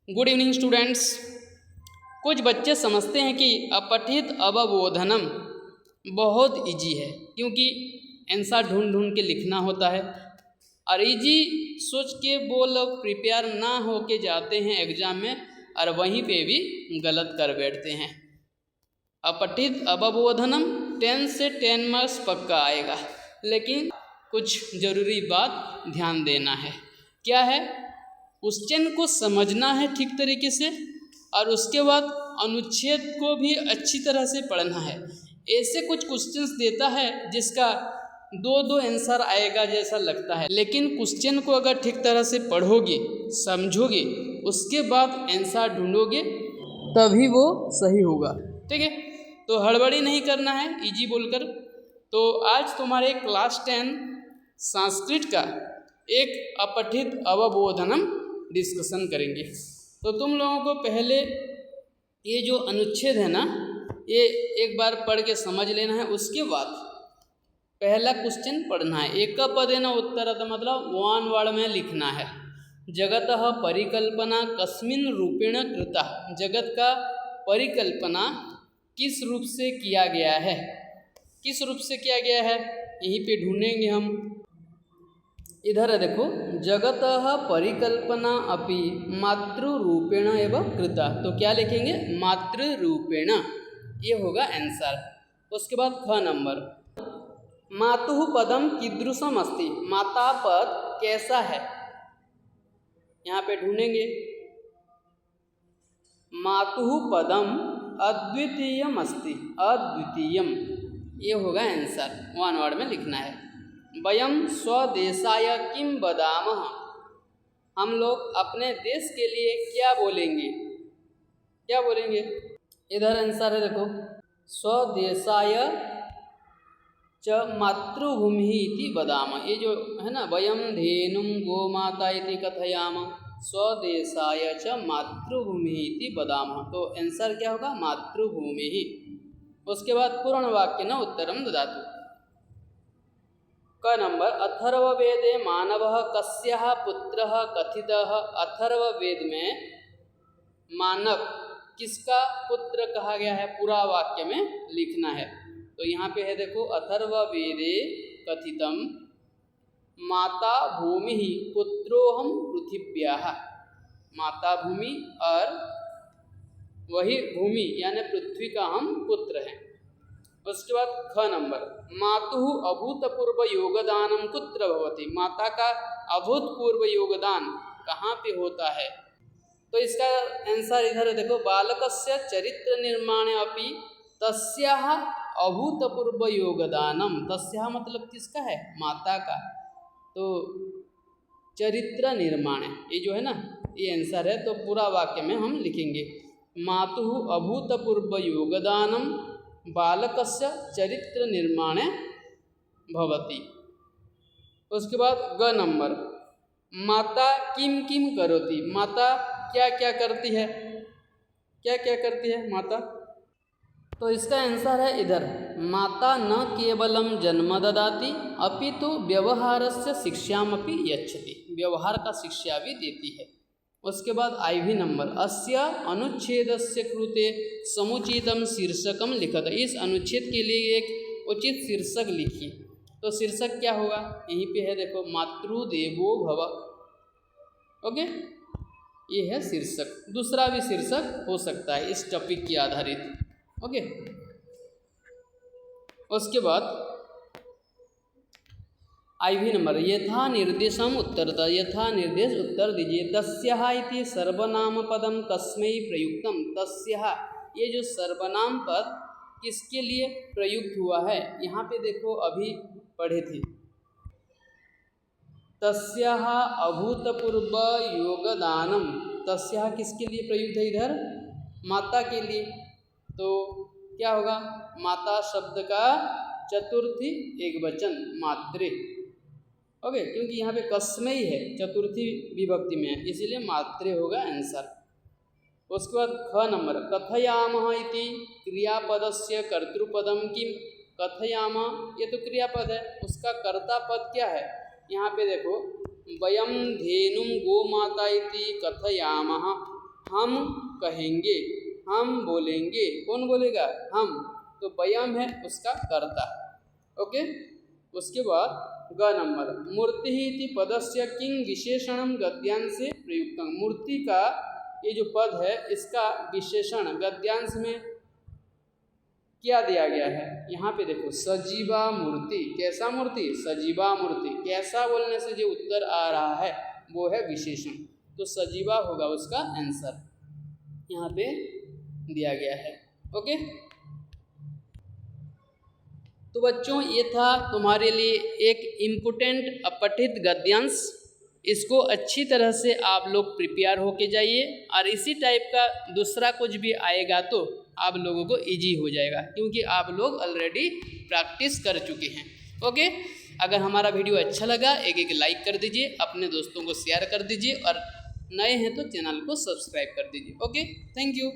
Good evening students. कुछ बच्चे समझते हैं कि अपठित अवबोधनम बहुत इजी है क्योंकि आंसर ढूंढ ढूंढ के लिखना होता है और इजी सोच के वो लोग प्रिपेयर ना हो के जाते हैं एग्ज़ाम में और वहीं पे भी गलत कर बैठते हैं। अपठित अवबोधनम 10 से 10 मार्क्स पक्का आएगा, लेकिन कुछ ज़रूरी बात ध्यान देना है। क्या है? क्वेश्चन को समझना है ठीक तरीके से और उसके बाद अनुच्छेद को भी अच्छी तरह से पढ़ना है। ऐसे कुछ क्वेश्चंस देता है जिसका दो आंसर आएगा जैसा लगता है, लेकिन क्वेश्चन को अगर ठीक तरह से पढ़ोगे, समझोगे, उसके बाद आंसर ढूंढोगे तभी वो सही होगा। ठीक है, तो हड़बड़ी नहीं करना है इजी बोलकर। तो आज तुम्हारे क्लास 10 संस्कृत का एक अपठित अवबोधनम डिस्कशन करेंगे। तो तुम लोगों को पहले ये जो अनुच्छेद है ना, ये एक बार पढ़ के समझ लेना है। उसके बाद पहला क्वेश्चन पढ़ना है। एक पदेन उत्तरत, मतलब वन वर्ड में लिखना है। जगतः परिकल्पना कस्मिन् रूपेण कृता, जगत का परिकल्पना किस रूप से किया गया है, किस रूप से किया गया है यहीं पे ढूंढेंगे हम। इधर है देखो, जगतः परिकल्पना अपि मातृरूपेण एवं कृता, तो क्या लिखेंगे? मातृरूपेण, ये होगा आंसर। उसके बाद ख नंबर, मातुः पदम कीदृशम अस्ति, माता पद कैसा है, यहाँ पे ढूंढेंगे। मातुः पदम अद्वितीयम अस्ति, अद्वितीयम, ये होगा आंसर। वन वर्ड में लिखना है। वयम स्वदेशाय किम वदामः, हम लोग अपने देश के लिए क्या बोलेंगे, क्या बोलेंगे? इधर आंसर है देखो, स्वदेशाय च मातृभूमि इति वदामः, ये जो है ना, वयम धेनुम गोमाता इति कथयामः, स्वदेशाय च मातृभूमि इति वदामः, तो आंसर क्या होगा? मातृभूमि ही। उसके बाद पूर्ण वाक्य न उत्तरम ददातु। क नंबर, अथर्ववेदे मानवः कस्यः पुत्रः कथितः, अथर्ववेद में मानव किसका पुत्र कहा गया है, पूरा वाक्य में लिखना है। तो यहाँ पे है देखो, अथर्ववेदे कथितम माता भूमि पुत्रोहम पृथिव्याः, माता भूमि और वही भूमि यानी पृथ्वी का हम पुत्र हैं। उसके बाद ख नंबर, मातुः अभूतपूर्व योगदानम कुत्र भवति, माता का अभूतपूर्व योगदान कहाँ पे होता है? तो इसका आंसर इधर देखो, बालकस्य चरित्र निर्माणे अपि तस्याः अभूतपूर्व योगदानम, तस्याः मतलब किसका है? माता का। तो चरित्र निर्माण, ये जो है ना, ये आंसर है। तो पूरा वाक्य में हम लिखेंगे, मातुः अभूतपूर्व योगदानम बालकस्य चरित्र निर्माणे भवति। उसके बाद ग नंबर, माता किम किम करोति, माता क्या क्या करती है, क्या क्या करती है माता? तो इसका आंसर है इधर, माता न केवलम जन्म ददाति अपितु व्यवहारस्य शिक्षामपि यच्छति, व्यवहार का शिक्षा भी देती है। उसके बाद IV नंबर, अस्य अनुच्छेदस्य कृते समुचितम शीर्षकम लिखत, इस अनुच्छेद के लिए एक उचित शीर्षक लिखिए। तो शीर्षक क्या होगा? यहीं पे है देखो, मातृदेवो भव। ओके, ये है शीर्षक। दूसरा भी शीर्षक हो सकता है इस टॉपिक के आधारित। ओके, उसके बाद IV नंबर, यथा निर्देशम उत्तरता, यथा निर्देश उत्तर दीजिए। तस्याः इति सर्वनाम पदम कस्मै प्रयुक्तम, तस्याः, ये जो सर्वनाम पद किसके लिए प्रयुक्त हुआ है? यहाँ पे देखो, अभी पढ़े थे, तस्याः अभूतपूर्व योगदानम, तस्याः किसके लिए प्रयुक्त है? इधर माता के लिए। तो क्या होगा? माता शब्द का चतुर्थी एकवचन मातृ। ओके, क्योंकि यहाँ पे कस्मई है, चतुर्थी विभक्ति में है, इसीलिए मातृ होगा आंसर। उसके बाद ख नंबर, कथयामः इति क्रियापदस्य कर्तृपदम किम, कथयामः ये तो क्रियापद है, उसका कर्ता पद क्या है? यहाँ पे देखो, वयम धेनुम गोमाता इति कथयामः, हम कहेंगे, हम बोलेंगे। कौन बोलेगा? हम। तो वयम है उसका कर्ता। ओके। उसके बाद ग नंबर, मूर्ति इति पदस्य किं विशेषणम गद्यांशे प्रयुक्तम। मूर्ति का ये जो पद है इसका विशेषण गद्यांश में क्या दिया गया है? यहाँ पे देखो, सजीवा मूर्ति। कैसा मूर्ति? सजीवा मूर्ति। कैसा बोलने से जो उत्तर आ रहा है वो है विशेषण, तो सजीवा होगा उसका आंसर, यहाँ पे दिया गया है। ओके। तो बच्चों ये था तुम्हारे लिए एक इम्पोर्टेंट अपठित गद्यांश। इसको अच्छी तरह से आप लोग प्रिपेयर होके जाइए, और इसी टाइप का दूसरा कुछ भी आएगा तो आप लोगों को इजी हो जाएगा, क्योंकि आप लोग ऑलरेडी प्रैक्टिस कर चुके हैं। ओके। अगर हमारा वीडियो अच्छा लगा एक लाइक कर दीजिए, अपने दोस्तों को शेयर कर दीजिए, और नए हैं तो चैनल को सब्सक्राइब कर दीजिए। Okay, thank you.